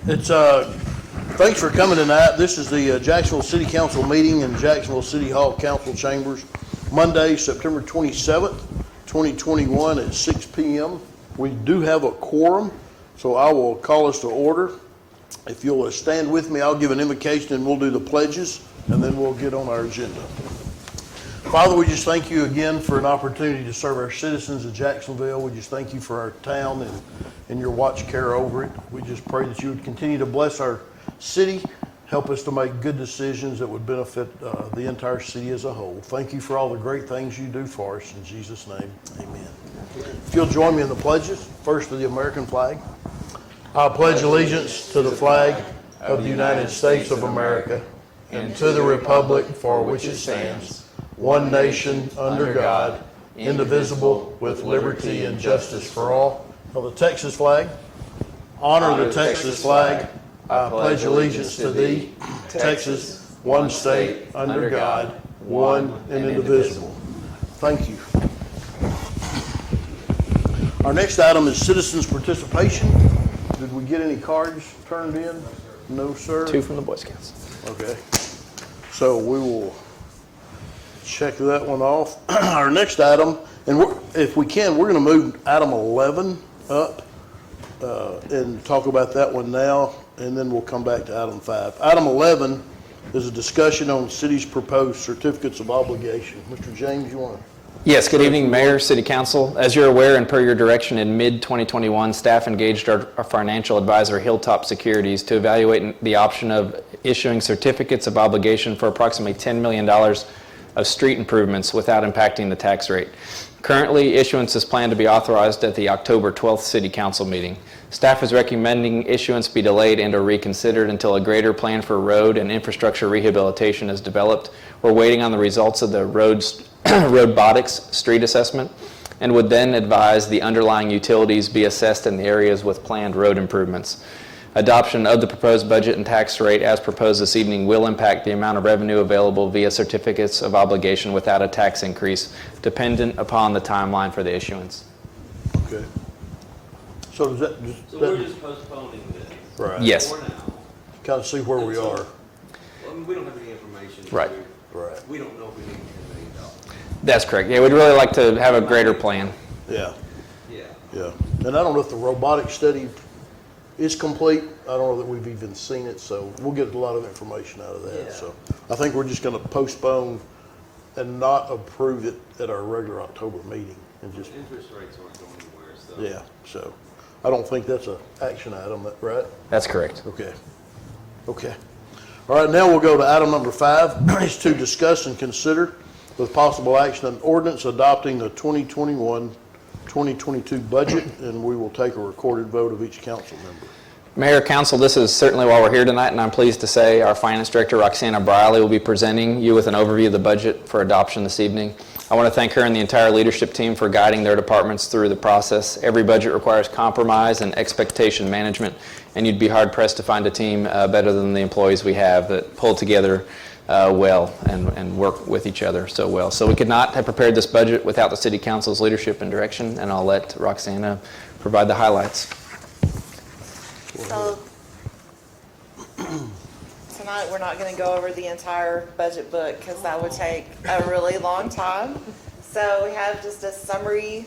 It's thanks for coming tonight. This is the Jacksonville City Council meeting in Jacksonville City Hall Council Chambers, Monday, September 27th, 2021 at 6 p.m. We do have a quorum, so I will call us to order. If you'll stand with me, I'll give an invocation and we'll do the pledges, and then we'll get on our agenda. Father, we just thank you again for an opportunity to serve our citizens of Jacksonville. We just thank you for our town and your watch care over it. We just pray that you would continue to bless our city, help us to make good decisions that would benefit the entire city as a whole. Thank you for all the great things you do for us. In Jesus' name, amen. If you'll join me in the pledges, first to the American flag. I pledge allegiance to the flag of the United States of America and to the republic for which it stands, one nation, under God, indivisible, with liberty and justice for all. Now the Texas flag. Honor the Texas flag. I pledge allegiance to thee, Texas, one state, under God, one and indivisible. Thank you. Our next item is citizens' participation. Did we get any cards turned in? No, sir. 2 from the Boy Scouts. Okay. So we will check that one off. Our next item, and if we can, we're going to move item 11 up and talk about that one now, and then we'll come back to item 5. Item 11 is a discussion on city's proposed certificates of obligation. Mr. James, you want to? Yes, good evening, Mayor, City Council. As you're aware, and per your direction, in mid-2021, staff engaged our financial advisor, Hilltop Securities, to evaluate the option of issuing certificates of obligation for approximately $10 million of street improvements without impacting the tax rate. Currently, issuance is planned to be authorized at the October 12th City Council meeting. Staff is recommending issuance be delayed and or reconsidered until a greater plan for road and infrastructure rehabilitation is developed. We're waiting on the results of the robotics street assessment and would then advise the underlying utilities be assessed in the areas with planned road improvements. Adoption of the proposed budget and tax rate as proposed this evening will impact the amount of revenue available via certificates of obligation without a tax increase, dependent upon the timeline for the issuance. Okay. So we're just postponing this. Right. Yes. For now. Kind of see where we are. Well, I mean, we don't have any information. Right. Right. We don't know if we need $10 million. That's correct. Yeah, we'd really like to have a greater plan. Yeah. Yeah. Yeah. And I don't know if the robotic study is complete. I don't know that we've even seen it, so we'll get a lot of information out of that. Yeah. So I think we're just going to postpone and not approve it at our regular October meeting and just, Interest rates aren't going anywhere, so. yeah. So I don't think that's an action item, right? That's correct. Okay. Okay. All right, now we'll go to item number 5. Is to discuss and consider with possible action an ordinance adopting the 2021-2022 budget, and we will take a recorded vote of each council member. Mayor, Council, this is certainly why we're here tonight, and I'm pleased to say our Finance Director, Roxana Briley, will be presenting you with an overview of the budget for adoption this evening. I want to thank her and the entire leadership team for guiding their departments through the process. Every budget requires compromise and expectation management, and you'd be hard-pressed to find a team better than the employees we have that pull together well and work with each other so well. So we could not have prepared this budget without the City Council's leadership and direction, and I'll let Roxana provide the highlights. So tonight we're not going to go over the entire budget book because that would take a really long time. So we have just a summary.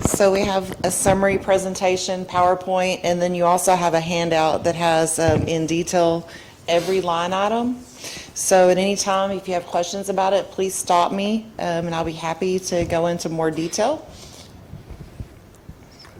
So we have a summary presentation, PowerPoint, and then you also have a handout that has in detail every line item. So at any time, if you have questions about it, please stop me and I'll be happy to go into more detail.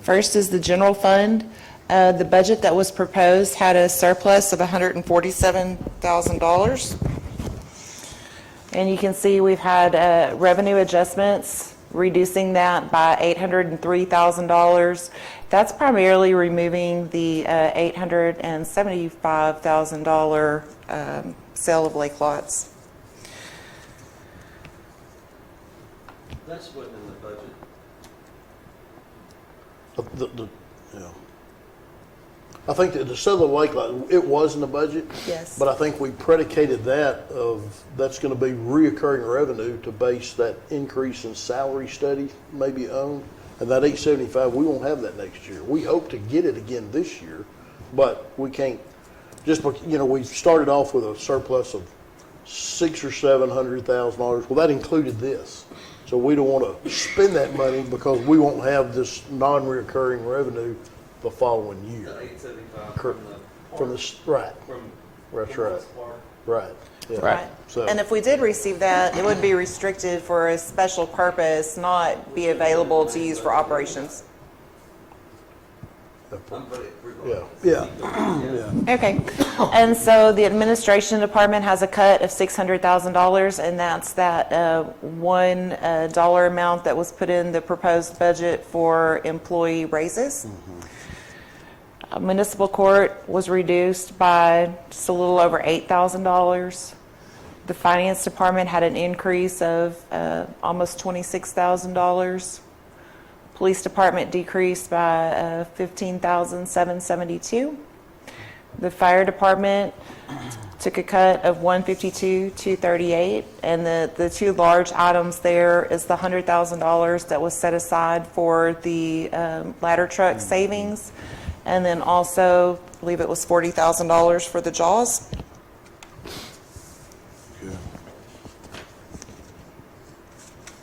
First is the general fund. The budget that was proposed had a surplus of $147,000. And you can see we've had revenue adjustments, reducing that by $803,000. That's primarily removing the $875,000 sale of lake lots. That's what in the budget. Yeah. I think that the Southern Lake lot, it was in the budget. Yes. But I think we predicated that of that's going to be reoccurring revenue to base that increase in salary study maybe on. And that 875, we won't have that next year. We hope to get it again this year, but we can't, just because, we started off with a surplus of $600,000 or $700,000. Well, that included this. So we don't want to spend that money because we won't have this non-recurring revenue the following year. The 875 Cor- from the Right, from that's from right, West Park. right. Yeah. Right. So, And if we did receive that, it would be restricted for a special purpose, not be available to use for operations. But it- yeah, yeah. Okay, and so the administration department has a cut of $600,000, and that's that $1 amount that was put in the proposed budget for employee raises. Municipal court was reduced by just a little over $8,000. The finance department had an increase of almost $26,000. Police department decreased by $15,772. The fire department took a cut of $152,238, and the two large items there is the $100,000 that was set aside for the ladder truck savings, and then also, I believe it was $40,000 for the JAWS. Good.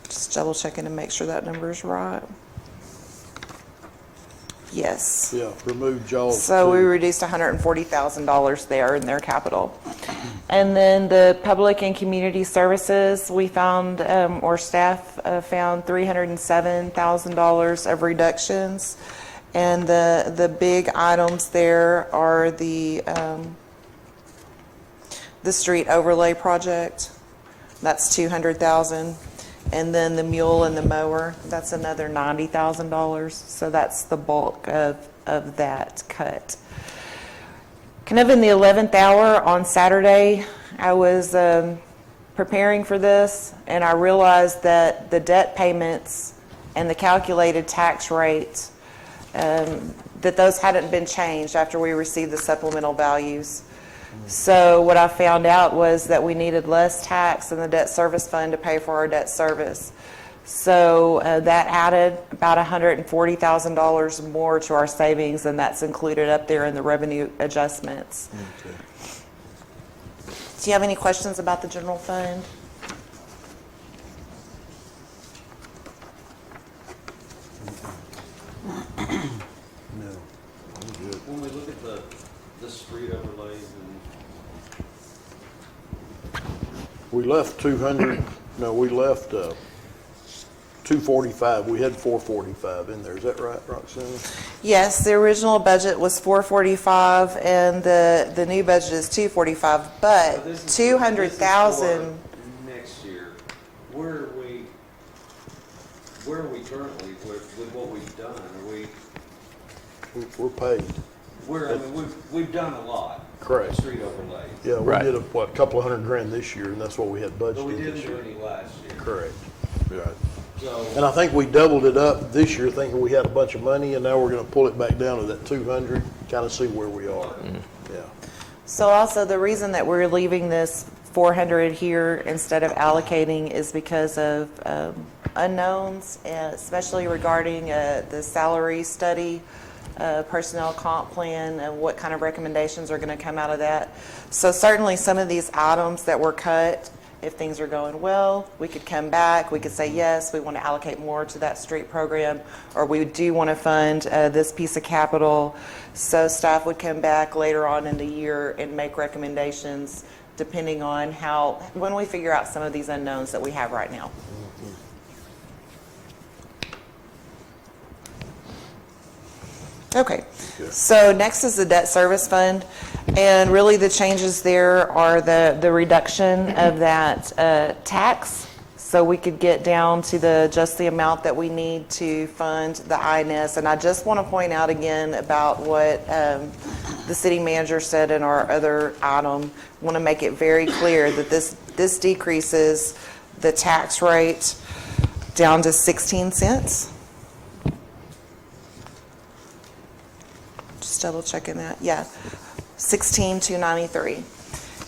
Just double checking to make sure that number is right. Yes. Yeah, remove JAWS. So we too. reduced $140,000 there in their capital. And then the public and community services, we found, or staff found $307,000 of reductions. And the big items there are the street overlay project. That's $200,000. And then the mule and the mower, that's another $90,000. So that's the bulk of that cut. Kind of in the 11th hour on Saturday, I was preparing for this, and I realized that the debt payments and the calculated tax rate, that those hadn't been changed after we received the supplemental values. So what I found out was that we needed less tax in the debt service fund to pay for our debt service. So that added about $140,000 more to our savings, and that's included up there in the revenue adjustments. Okay. Do you have any questions about the general fund? No, I'm good. When we look at the street overlays and We left 200, no, we left 245. We had 445 in there. Is that right, Roxanne? Yes, the original budget was $445, and the new budget is $245, but this is- $200,000. this is for next year. Where are we currently with what we've done? Are we? We're paid. We've done a lot. Correct. Street overlays. Yeah, we Right. did a couple of $100,000 this year, and that's what we had budgeted But we didn't this do year. any last year. Correct. Right. So, And I think we doubled it up this year thinking we had a bunch of money, and now we're gonna pull it back down to that 200, kind of see where we are. Yeah. So also, the reason that we're leaving this 400 here instead of allocating is because of unknowns, especially regarding the salary study, personnel comp plan, and what kind of recommendations are going to come out of that. So certainly some of these items that were cut, if things are going well, we could come back, we could say, yes, we want to allocate more to that street program, or we do want to fund this piece of capital. So staff would come back later on in the year and make recommendations depending on when we figure out some of these unknowns that we have right now. Okay, so next is the debt service fund, and really the changes there are the reduction of that tax, so we could get down to just the amount that we need to fund the INS. And I just want to point out again about what the city manager said in our other item. I want to make it very clear that this decreases the tax rate down to 16 cents. Just double checking that. Yeah, 16,293.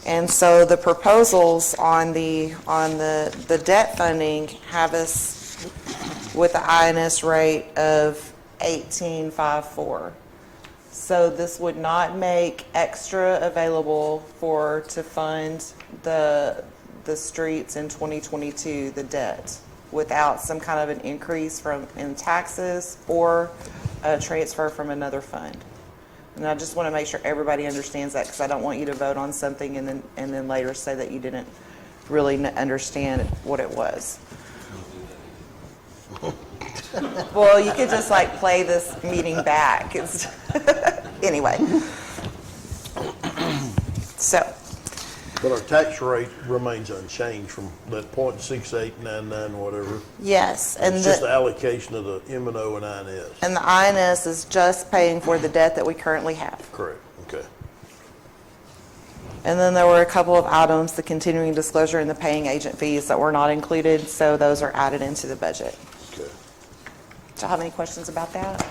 And so the proposals on the debt funding have us with the INS rate of 18.54. So this would not make extra available to fund the streets in 2022, the debt, without some kind of an increase in taxes or a transfer from another fund. And I just want to make sure everybody understands that, because I don't want you to vote on something and then later say that you didn't really understand what it was. Well, you could just like play this meeting back. Anyway. So. But our tax rate remains unchanged from that .6899, whatever. Yes. And it's just the allocation of the M&O and INS. And the INS is just paying for the debt that we currently have. Correct, okay. And then there were a couple of items, the continuing disclosure and the paying agent fees, that were not included, so those are added into the budget. Okay. Do you have any questions about that?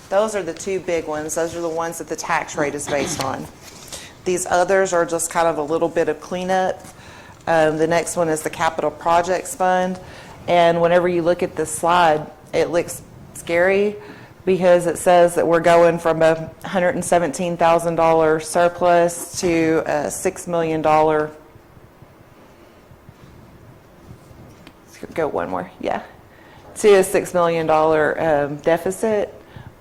Those are the two big ones. Those are the ones that the tax rate is based on. These others are just kind of a little bit of cleanup. The next one is the Capital Projects Fund. And whenever you look at this slide, it looks scary because it says that we're going from a $117,000 surplus to a $6 million. Let's go one more, yeah. To a $6 million deficit,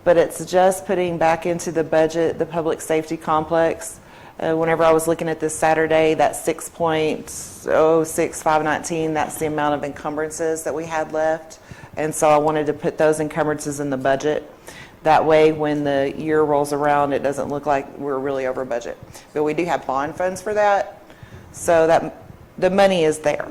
but it's just putting back into the budget the public safety complex. Whenever I was looking at this Saturday, that 6.06519, that's the amount of encumbrances that we had left. And so I wanted to put those encumbrances in the budget. That way, when the year rolls around, it doesn't look like we're really over budget. But we do have bond funds for that, so that the money is there.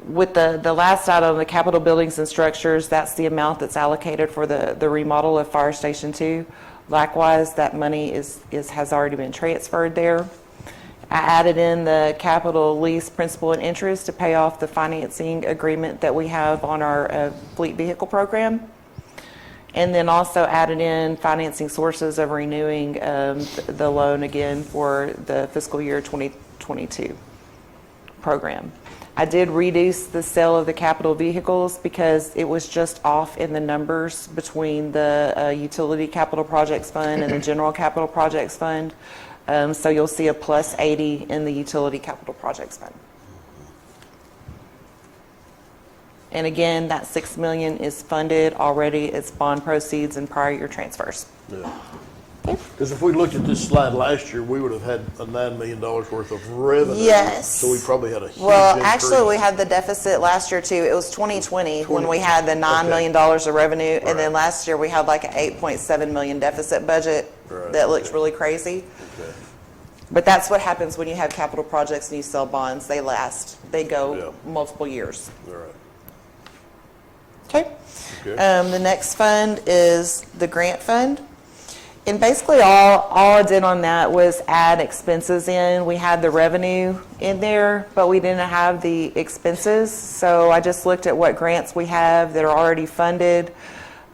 With the last item, the capital buildings and structures, that's the amount that's allocated for the remodel of Fire Station 2. Likewise, that money has already been transferred there. I added in the capital lease principal and interest to pay off the financing agreement that we have on our fleet vehicle program. And then also added in financing sources of renewing the loan again for the fiscal year 2022 program. I did reduce the sale of the capital vehicles because it was just off in the numbers between the utility capital projects fund and the general capital projects fund. So you'll see a plus 80 in the utility capital projects fund. And again, that $6 million is funded already. It's bond proceeds and prior year transfers. Yeah. Because if we looked at this slide last year, we would have had a $9 million worth of revenue. Yes. So we probably had a huge Well, increase. actually, we had the deficit last year too. It was 2020 when we had the $9 million of revenue. Right. And then last year we had like an $8.7 million deficit budget that looks really crazy. Okay. But that's what happens when you have capital projects and you sell bonds. They last. They go multiple years. All right. Okay. Okay. The next fund is the grant fund. And basically all I did on that was add expenses in. We had the revenue in there, but we didn't have the expenses. So I just looked at what grants we have that are already funded.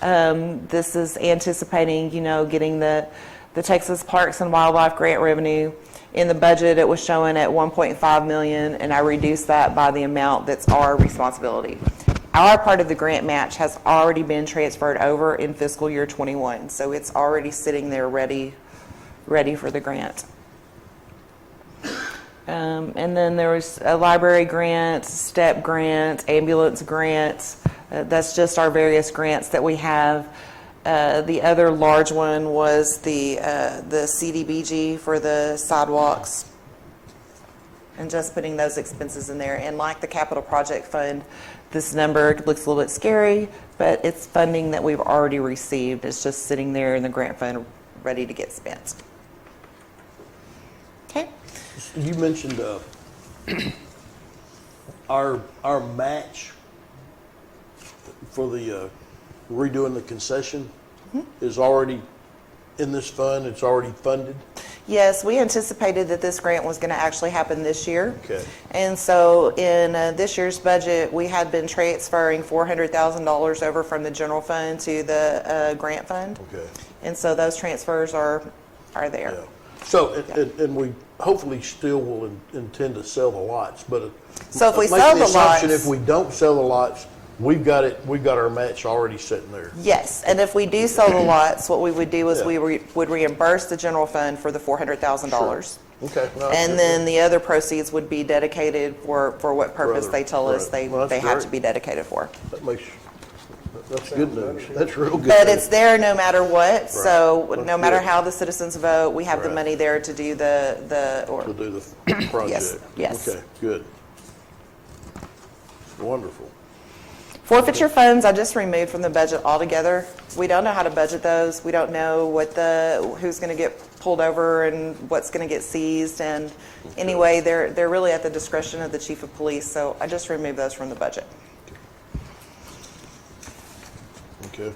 This is anticipating, getting the Texas Parks and Wildlife grant revenue. In the budget, it was showing at $1.5 million, and I reduced that by the amount that's our responsibility. Our part of the grant match has already been transferred over in fiscal year 21, so it's already sitting there ready for the grant. And then there was a library grant, STEP grant, ambulance grant. That's just our various grants that we have. The other large one was the CDBG for the sidewalks, and just putting those expenses in there. And like the capital project fund, this number looks a little bit scary, but it's funding that we've already received. It's just sitting there in the grant fund ready to get spent. Okay. You mentioned our match for the redoing the concession is already in this fund. It's already funded. Yes, we anticipated that this grant was going to actually happen this year. Okay. And so in this year's budget, we had been transferring $400,000 over from the general fund to the grant fund. Okay. And so those transfers are there. Yeah. So, and we hopefully still will intend to sell the lots, but So if we make sell the the assumption lots- if we don't sell the lots, we've got our match already sitting there. Yes, and if we do sell the lots, what we would do is we would reimburse the general fund for the $400,000. Okay. No, And then the other proceeds would be dedicated for what purpose they tell us Right. Well, they that's have great. to be dedicated for. That's good news. That's real good. But news. it's there no matter what, so That's no matter good. how the citizens vote, we have the Right. money there to do To do the project. yes. Okay, good. Wonderful. Forfeiture funds, I just removed from the budget altogether. We don't know how to budget those. We don't know who's going to get pulled over and what's going to get seized. And anyway, they're really at the discretion of the chief of police. So I just removed those from the budget. Okay.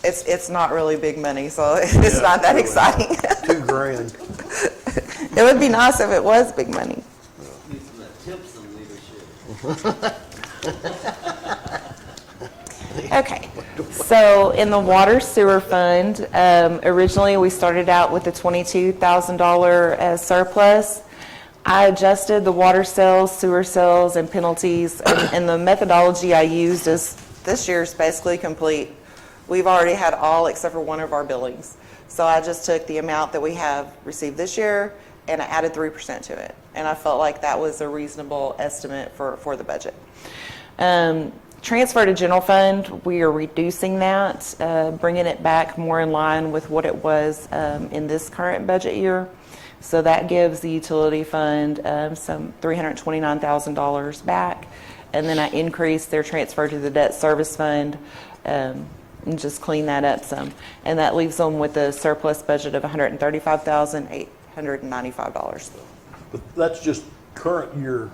It's not really big money, so it's not that really exciting. $2,000. It would be nice if it was big money. Need some of that tips and leadership. Okay, so in the water sewer fund, originally we started out with a $22,000 surplus. I adjusted the water sales, sewer sales, and penalties, and the methodology I used is this year's basically complete. We've already had all except for one of our billings. So I just took the amount that we have received this year and I added 3% to it. And I felt like that was a reasonable estimate for the budget. Transfer to general fund, we are reducing that, bringing it back more in line with what it was in this current budget year. So that gives the utility fund some $329,000 back. And then I increased their transfer to the debt service fund and just clean that up some. And that leaves them with a surplus budget of $135,895. But that's just current year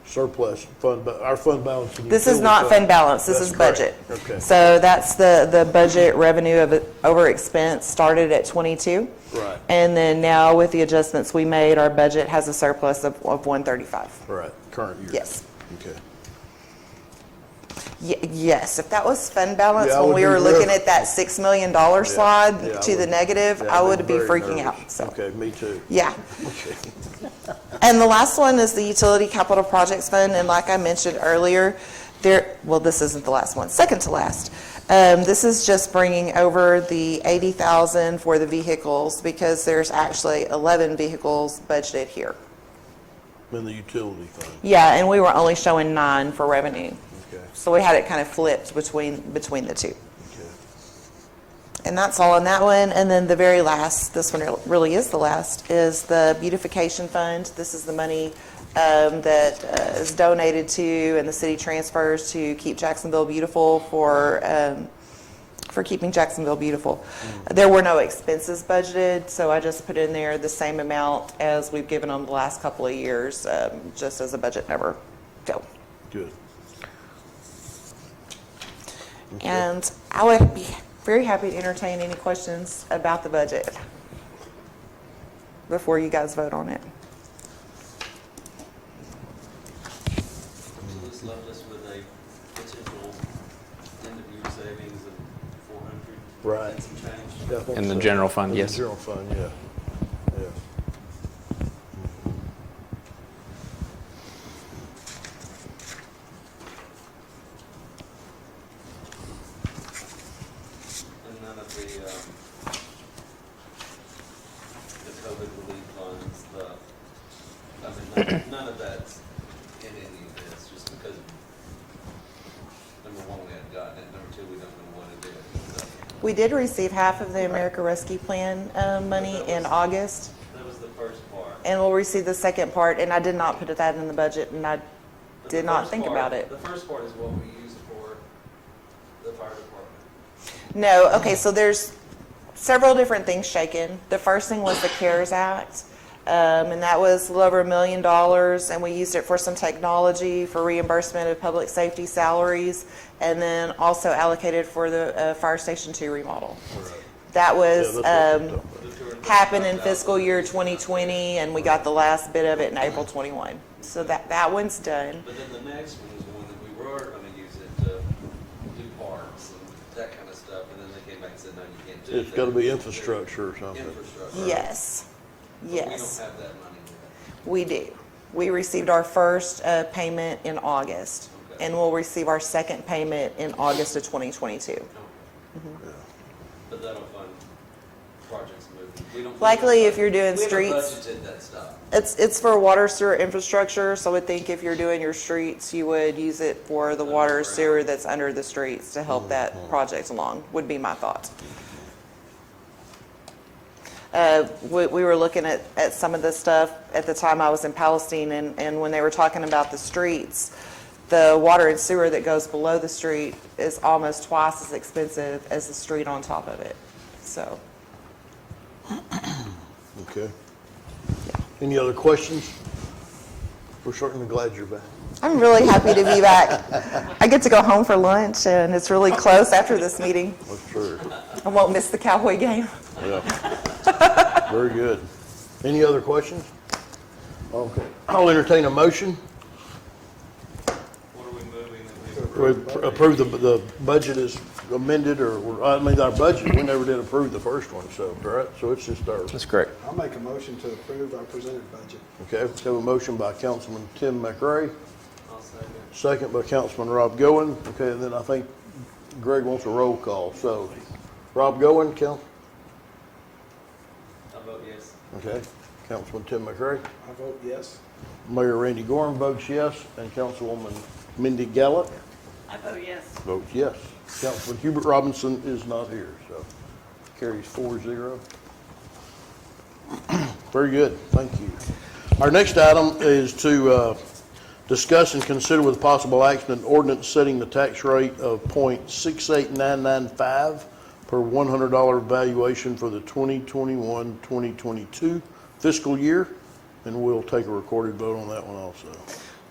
surplus fund, but our fund balance. in the This is utility not fund balance, this That's is budget. correct. Okay. So that's the budget revenue of over expense started at 22. Right. And then now with the adjustments we made, our budget has a surplus of 135. Right, current year. Yes. Okay. Yes, if that was fund balance, Yeah, I when would we be were looking real- at that $6 million slide to the negative, Yeah, I would be very freaking nervous. out, so. Okay, me too. Yeah. Okay. And the last one is the Utility Capital Projects Fund, and like I mentioned earlier, this isn't the last one, second to last. This is just bringing over the $80,000 for the vehicles because there's actually 11 vehicles budgeted here. In the utility fund. Yeah, and we were only showing 9 for revenue. Okay. So we had it kind of flipped between the two. Okay. And that's all on that one. And then the very last, this one really is the last, is the Beautification Fund. This is the money that is donated to and the city transfers to keep Jacksonville beautiful for keeping Jacksonville beautiful. There were no expenses budgeted, so I just put in there the same amount as we've given them the last couple of years, just as a budget number. So. Good. Okay. And I would be very happy to entertain any questions about the budget before you guys vote on it. So this left us with a potential end of year savings of 400. Right. And some change. Yeah, I think In the so. general fund, In yes. the general fund, yeah. Yeah. And none of the COVID relief funds, none of that's in any of this, just because, number one, we haven't gotten it, number two, we don't know what it is. So We did receive half of the America Rescue Plan money in August, that was the first part. and we'll receive the second part, and I did not put that in the budget, and I But did the not first think part- about it. The first part is what we use for the fire department. No, okay, so there's several different things shaken. The first thing was the CARES Act, and that was a little over $1 million, and we used it for some technology, for reimbursement of public safety salaries, and then also allocated for the Fire Station 2 remodel. Right. That Yeah, was that's what we're talking happened in fiscal year 2020, and we got the last bit of it in April 21. So that one's done. But then the next one was one that we were gonna use it to do parks and that kind of stuff, and then they came back and said, no, you can't do that. It's gotta be infrastructure or something. Infrastructure. Yes, But yes. we don't have that money yet. We do. We received our first payment in August. Okay. and we'll receive our second payment in August of 2022. But that'll fund projects moving. We don't- Likely if you're doing we haven't streets, budgeted that stuff. it's for water sewer infrastructure, so I would think if you're doing your streets, you would use it for the water sewer that's under the streets to help that project along, would be my thought. We were looking at some of this stuff at the time I was in Palestine, and when they were talking about the streets, the water and sewer that goes below the street is almost twice as expensive as the street on top of it, so. Okay. Any other questions? We're certainly glad you're back. I'm really happy to be back. I get to go home for lunch, and it's really close after this meeting. That's true. I won't miss the Cowboy game. Yeah. Very good. Any other questions? Okay. I'll entertain a motion. What are we moving? We approve the budget is amended, or, I mean, our budget, we never did approve the first one, so, right? So it's just ours. That's correct. I'll make a motion to approve our presented budget. Okay, we have a motion by Councilman Tim McRae, I'll second. second by Councilman Rob Goen. Okay, and then I think Greg wants a roll call, so Rob Goen, I vote yes. okay, Councilman Tim McRae, I vote yes. Mayor Randy Gorham votes yes, and Councilwoman Mindy Gallup I vote yes. votes yes. Councilman Hubert Robinson is not here, so carries 4-0. Very good, thank you. Our next item is to discuss and consider with possible action an ordinance setting the tax rate of .68995 per $100 valuation for the 2021-2022 fiscal year, and we'll take a recorded vote on that one also.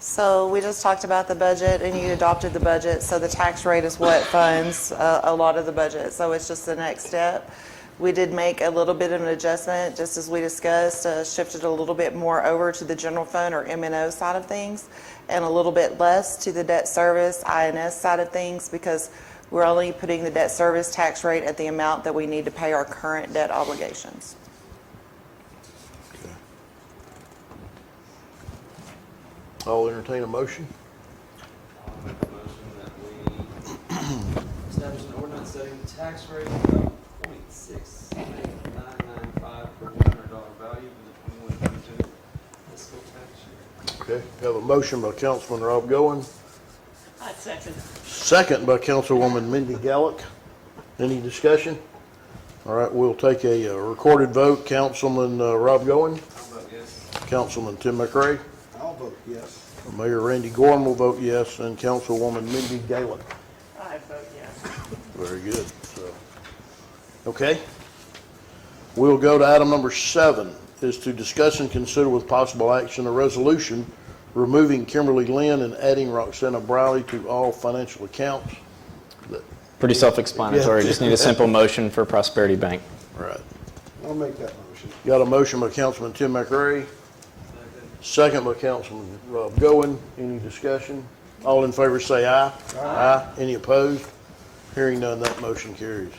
So we just talked about the budget, and you adopted the budget, so the tax rate is what funds a lot of the budget, so it's just the next step. We did make a little bit of an adjustment, just as we discussed, shifted a little bit more over to the general fund or M&O side of things, and a little bit less to the debt service, INS side of things, because we're only putting the debt service tax rate at the amount that we need to pay our current debt obligations. Okay. I'll entertain a motion. I'll make a motion that we establish an ordinance setting the tax rate of .68995 per $100 value for the 21-22 fiscal tax year. Okay, we have a motion by Councilman Rob Goen, I second. second by Councilwoman Mindy Gallup. Any discussion? All right, we'll take a recorded vote. Councilman Rob Goen, I'll vote yes. Councilman Tim McRae, I'll vote yes. Mayor Randy Gorham will vote yes, and Councilwoman Mindy Gallup. I vote yes. Very good. So, okay. We'll go to item number 7, is to discuss and consider with possible action a resolution removing Kimberly Lynn and adding Roxana Briley to all financial accounts. Pretty self-explanatory. Yeah. Just need a simple motion for Prosperity Bank. All right. I'll make that motion. Got a motion by Councilman Tim McRae, second by Councilman Rob Goen. Any discussion? All in favor say aye. Aye. Any opposed? Hearing none, that motion carries.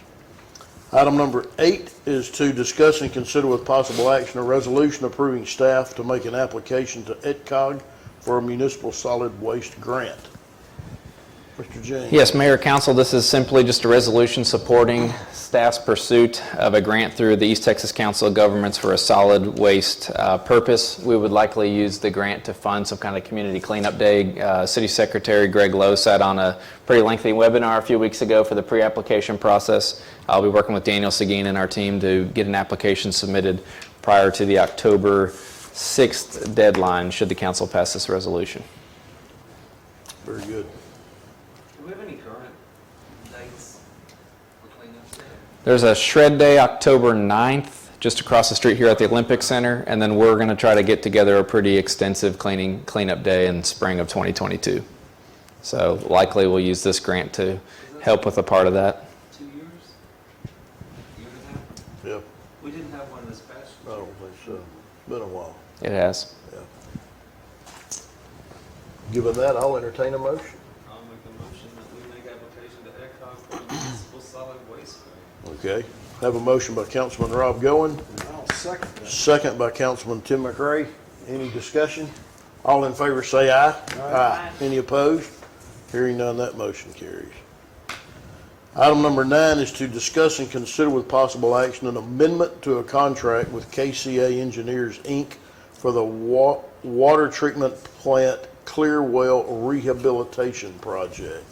Item number 8 is to discuss and consider with possible action a resolution approving staff to make an application to EDCOG for a municipal solid waste grant. Mr. James. Yes, Mayor, Council, this is simply just a resolution supporting staff's pursuit of a grant through the East Texas Council of Governments for a solid waste purpose. We would likely use the grant to fund some kind of community cleanup day. City Secretary Greg Lowe sat on a pretty lengthy webinar a few weeks ago for the pre-application process. I'll be working with Daniel Seguin and our team to get an application submitted prior to the October 6th deadline, should the council pass this resolution. Very good. Do we have any current dates for cleanups there? There's a shred day October 9th, just across the street here at the Olympic Center, and then we're going to try to get together a pretty extensive cleanup day in spring of 2022. So likely we'll use this grant to help with a part of that. 2 years? Year and a half? Yep. We didn't have one this past I year. don't think so. It's been a while. It has. Yeah. Given that, I'll entertain a motion. I'll make a motion that we make application to EDCOG for a municipal solid waste grant. Okay. Have a motion by Councilman Rob Goen, And I'll second that. second by Councilman Tim McRae. Any discussion? All in favor say aye. Aye. Any opposed? Hearing none, that motion carries. Item number 9 is to discuss and consider with possible action an amendment to a contract with KCA Engineers, Inc. for the water treatment plant clear well rehabilitation project.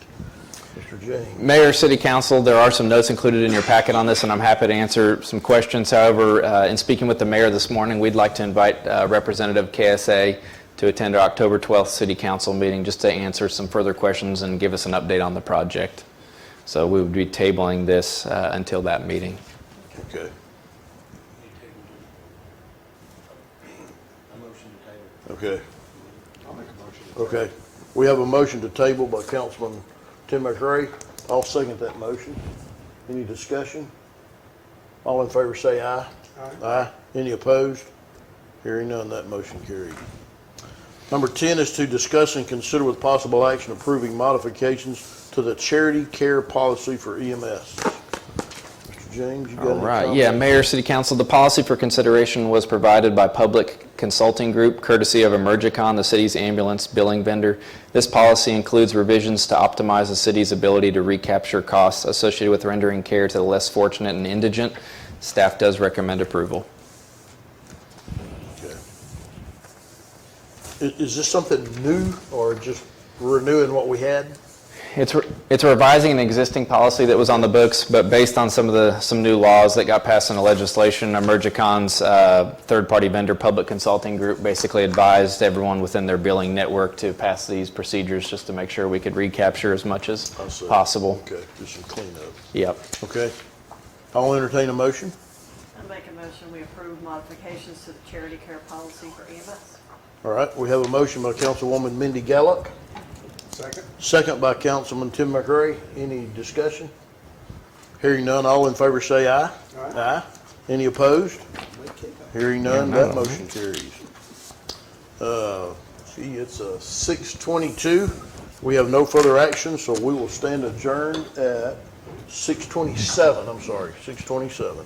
Mr. James. Mayor, City Council, there are some notes included in your packet on this, and I'm happy to answer some questions. However, in speaking with the mayor this morning, we'd like to invite Representative KSA to attend our October 12th City Council meeting just to answer some further questions and give us an update on the project. So we would be tabling this until that meeting. Okay. A motion to table. Okay. I'll make a motion. Okay. We have a motion to table by Councilman Tim McRae. I'll second that motion. Any discussion? All in favor say aye. Aye. Aye. Any opposed? Hearing none, that motion carried. Number 10 is to discuss and consider with possible action approving modifications to the charity care policy for EMS. Mr. James, you got All any right, comments? yeah, Mayor, City Council, the policy for consideration was provided by Public Consulting Group, courtesy of Emergicon, the city's ambulance billing vendor. This policy includes revisions to optimize the city's ability to recapture costs associated with rendering care to the less fortunate and indigent. Staff does recommend approval. Okay. Is this something new or just renewing what we had? It's revising an existing policy that was on the books, but based on some new laws that got passed into legislation, Emergicon's third-party vendor, Public Consulting Group, basically advised everyone within their billing network to pass these procedures just to make sure we could recapture as much as I see. possible. Okay, just some cleanup. Yep. Okay. I'll entertain a motion. I make a motion, we approve modifications to the charity care policy for EMS. All right, we have a motion by Councilwoman Mindy Gallup, Second? second by Councilman Tim McRae. Any discussion? Hearing none, all in favor say aye. Aye. Aye. Any opposed? Make cake up. Hearing none, Yeah, that no. motion carries. It's 6:22. We have no further action, so we will stand adjourned at 6:27. I'm sorry, 6:27.